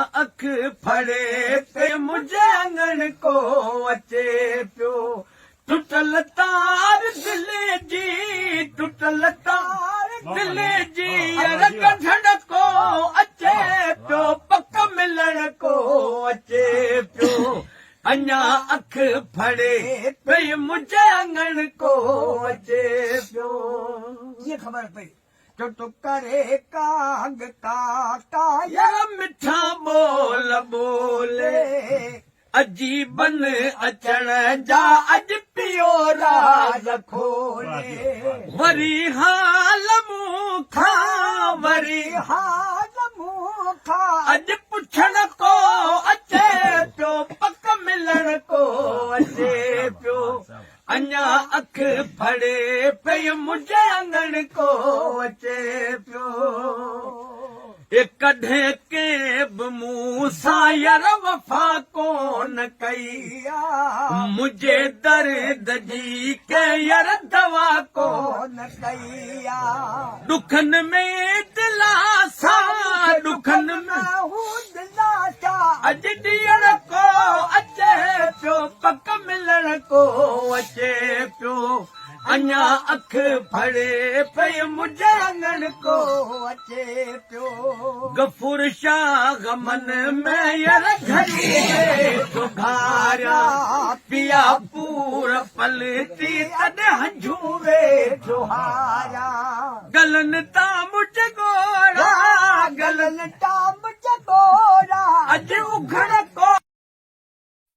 अख फड़े पे मुझे आंगन को अचे पियो टुटल तार दिल जी टुटल तार दिल जी कढण को अचे पियो पक मिलण को अचे पियो अञा अख फड़े पे मुझे आंगन को अचे पियो ये खबर पई तो करे कांग काटा यार मिठा बोल बोले अजीबन अचण जा अज पियो राज खोले वरी हाल मूंखा वरी हाल मूंखा अज पुछण को अचे पियो पक मिलण को अचे पियो अञा अख फड़े पे मुझे आंगन को अचे पियो कॾहिं के बि मूं सां यार वफ़ा कोन कई मुझे दर्द जी के यार दवा कोन कई दुखन में दिलासा दुखन में दिलासा अॼु ॾियण को अचे पियो पक मिलण को अचे पियो अञा अख फड़े पे मुझे आंगन को अचे पियो गफूर शाह मन में यार घड़ी सुधारा पिया पूर पलती तद हंझूरे जोहारा गलन ता मुझ गोरा गलन टाम